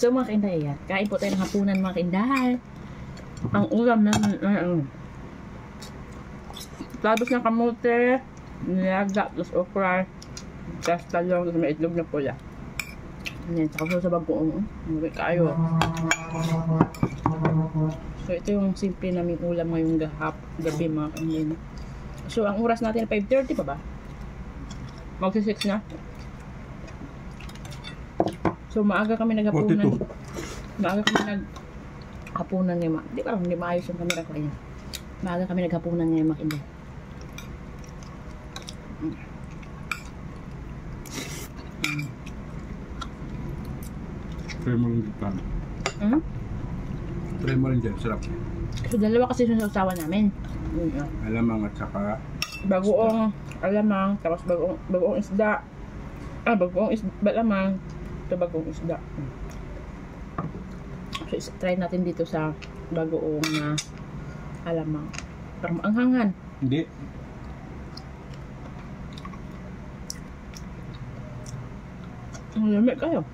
So mga kainday, kain po tayo ng hapunan mga kainday. Ang ulam naman labos ng kamote, nilaga, plus okra, tapos talong, tapos may itlog na pula. Ayan, saka sa bagoong. Hindi kayo. So ito yung simple naming ulam ngayong gabi mga kainday. So ang oras natin 5:30 pa ba? Magsi-6 na. So maaga kami naghapunan. Maaga kami naghapunan ngayon. Di ba hindi maayos yung camera ko ayan. Maaga kami naghapunan ngayon mga kainday. Try mo rin dyan. Try mo rin dyan, sarap. So dalawa kasi yung sausawan namin. Alamang at saka bagoong alamang, tapos bagoong isda. Bagoong isda, alamang. Ito bagoong isda. So try natin dito sa bagoong na alamang. Parang maanghangan. hindi. Ang lamig kayo.